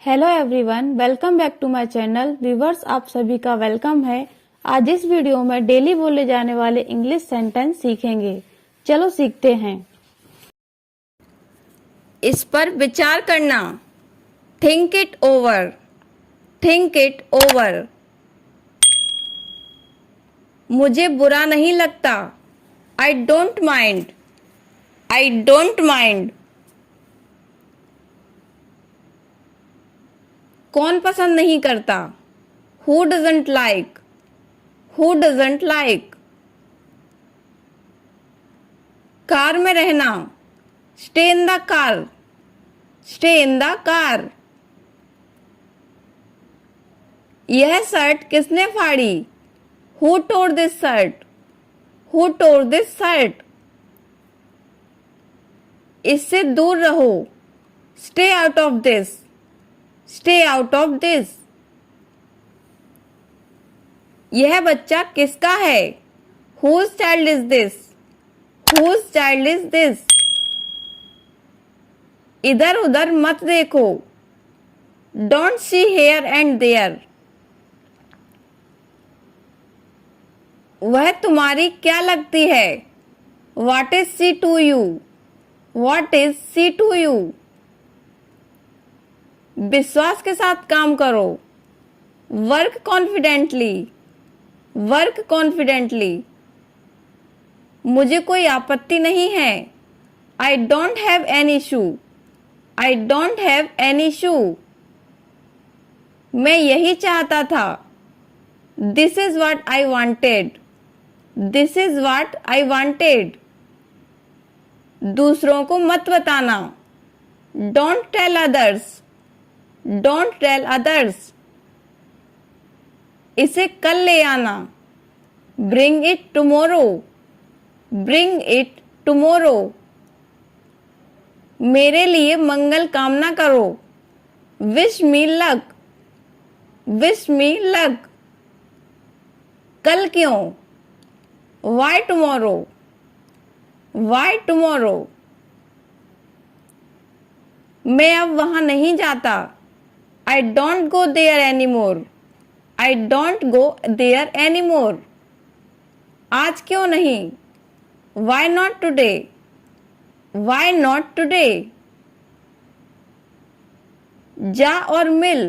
Hello everyone, welcome back to my channel. Viewers, आप सभी का वेलकम है। आज इस वीडियो में डेली बोले जाने वाले इंग्लिश सेंटेंस सीखेंगे। चलो सीखते हैं। इस पर विचार करना। Think it over. Think it over. मुझे बुरा नहीं लगता। I don't mind. I don't mind. कौन पसंद नहीं करता? Who doesn't like. Who doesn't like. Car में रहना। Stay in the car. Stay in the car. यह शर्ट किसने फाड़ी? Who tore this shirt. Who tore this shirt. इससे दूर रहो। Stay out of this. Stay out of this. यह बच्चा किसका है? Whose child is this? Whose child is this? इधर उधर मत देखो। Don't see here and there. वह तुम्हारी क्या लगती है? What is she to you? What is she to you? विश्वास के साथ काम करो। Work confidently. Work confidently. मुझे कोई आपत्ति नहीं है। I don't have any issue. I don't have any issue. मैं यही चाहता था। This is what I wanted. This is what I wanted. दूसरों को मत बताना। Don't tell others. Don't tell others. इसे कल ले आना। Bring it tomorrow. Bring it tomorrow. मेरे लिए मंगल कामना करो। Wish me luck. Wish me luck. कल क्यों? Why tomorrow? Why tomorrow? मैं अब वहां नहीं जाता। I don't go there anymore. I don't go there anymore. आज क्यों नहीं? Why not today? Why not today? जा और मिल।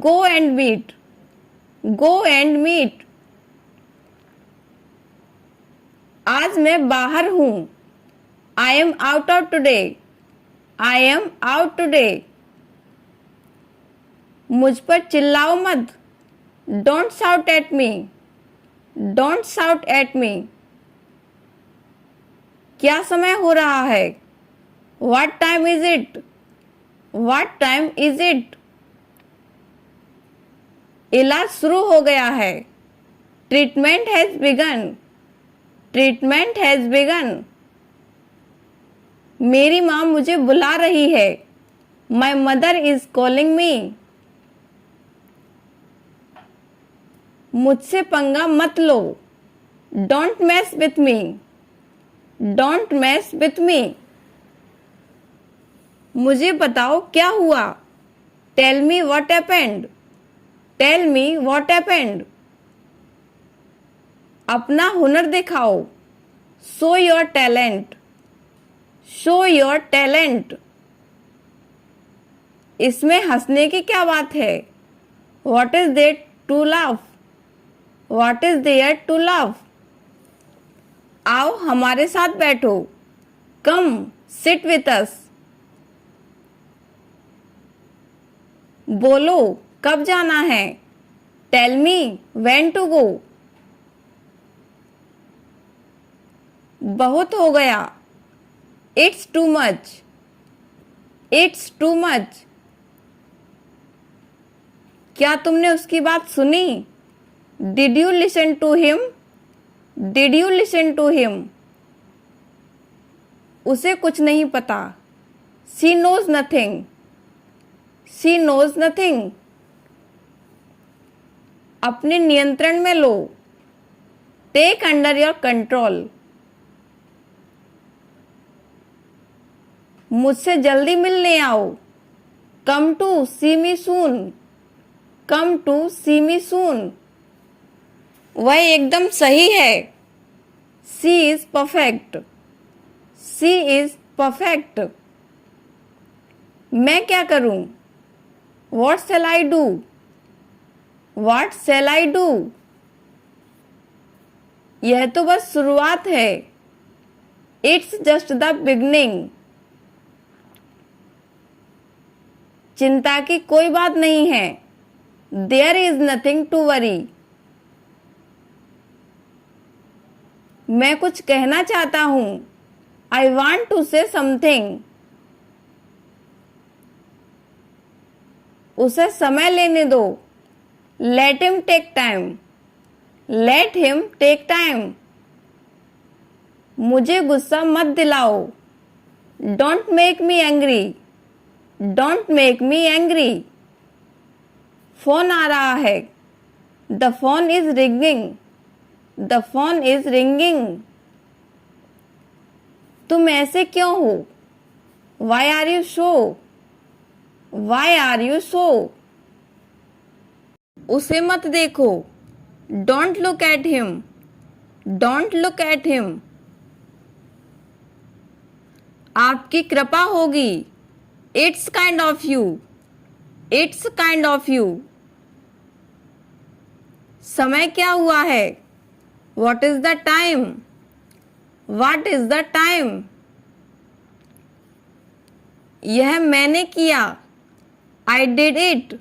Go and meet. Go and meet. आज मैं बाहर हूं। I am out of today. I am out today. मुझ पर चिल्लाओ मत। Don't shout at me. Don't shout at me. क्या समय हो रहा है? What time is it? What time is it? इलाज शुरू हो गया है। Treatment has begun. Treatment has begun. मेरी माँ मुझे बुला रही है। My mother is calling me. मुझसे पंगा मत लो। Don't mess with me. Don't mess with me. मुझे बताओ क्या हुआ? Tell me what happened. Tell me what happened. अपना हुनर दिखाओ। Show your talent. Show your talent. इसमें हंसने की क्या बात है? What is there to laugh? What is there to laugh? आओ हमारे साथ बैठो। Come sit with us. बोलो कब जाना है? Tell me when to go. बहुत हो गया। It's too much. It's too much. क्या तुमने उसकी बात सुनी? Did you listen to him? Did you listen to him? उसे कुछ नहीं पता। She knows nothing. She knows nothing. अपने नियंत्रण में लो। Take under your control. मुझसे जल्दी मिलने आओ। Come to see me soon, come to see me soon. वह एकदम सही है। She is perfect, she is perfect. मैं क्या करूं? What shall I do? What shall I do? यह तो बस शुरुआत है। It's just the beginning. चिंता की कोई बात नहीं है। There is nothing to worry. मैं कुछ कहना चाहता हूं। I want to say something. उसे समय लेने दो। Let him take time. Let him take time. मुझे गुस्सा मत दिलाओ। Don't make me angry. Don't make me angry. Phone आ रहा है। The phone is ringing. The phone is ringing. तुम ऐसे क्यों हो? Why are you so? Why are you so? उसे मत देखो। Don't look at him. Don't look at him. आपकी कृपा होगी। It's kind of you. It's kind of you. समय क्या हुआ है? What is the time? What is the time? यह मैंने किया। I did it.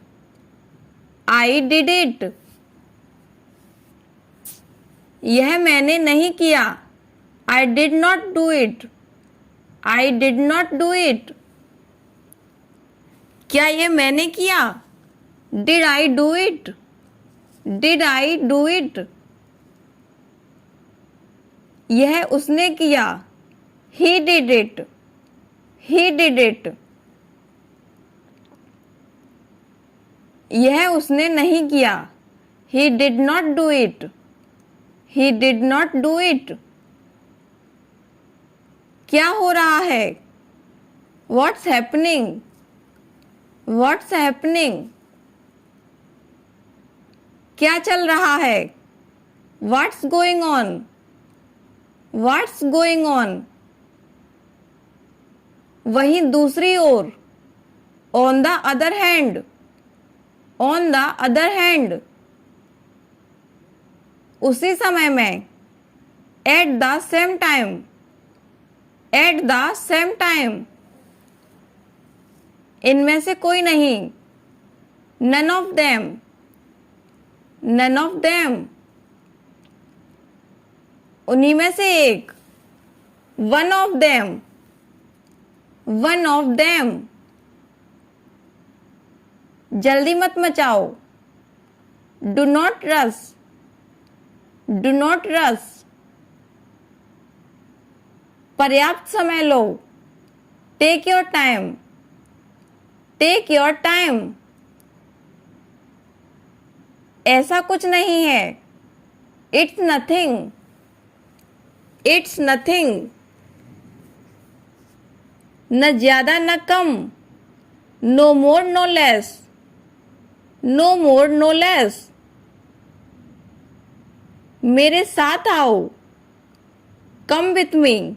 I did it. यह मैंने नहीं किया। I did not do it. I did not do it. क्या यह मैंने किया? Did I do it? Did I do it? यह उसने किया। He did it. He did it. यह उसने नहीं किया। He did not do it. He did not do it. क्या हो रहा है? What's happening? What's happening? क्या चल रहा है? What's going on? What's going on? वहीं दूसरी ओर। On the other hand. On the other hand. उसी समय में। At the same time. At the same time. इनमें से कोई नहीं। None of them. None of them. उन्हीं में से एक। One of them. One of them. जल्दी मत मचाओ। Do not rush. Do not rush. पर्याप्त समय लो। Take your time. Take your time. ऐसा कुछ नहीं है। It's nothing. It's nothing. न ज्यादा न कम। No more no less. No more no less. मेरे साथ आओ। Come with me.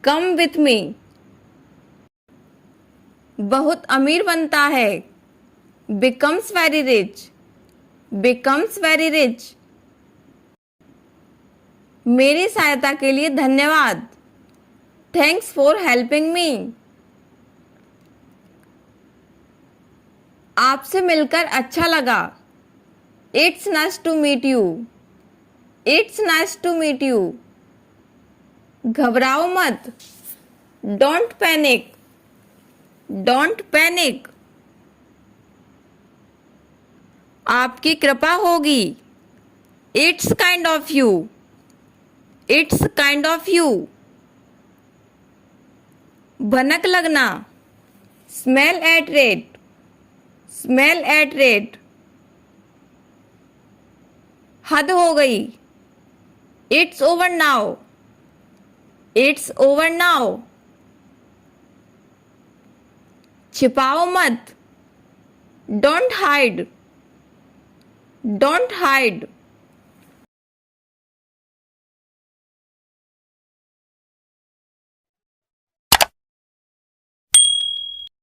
Come with me. बहुत अमीर बनता है। Becomes very rich. Becomes very rich. मेरी सहायता के लिए धन्यवाद। Thanks for helping me. आपसे मिलकर अच्छा लगा। It's nice to meet you. It's nice to meet you. घबराओ मत। Don't panic. Don't panic. आपकी कृपा होगी। It's kind of you. It's kind of you. भनक लगना। Smell at rate. Smell at rate. हद हो गई। It's over now. It's over now. छिपाओ मत, डोंट हाइड, डोंट हाइड।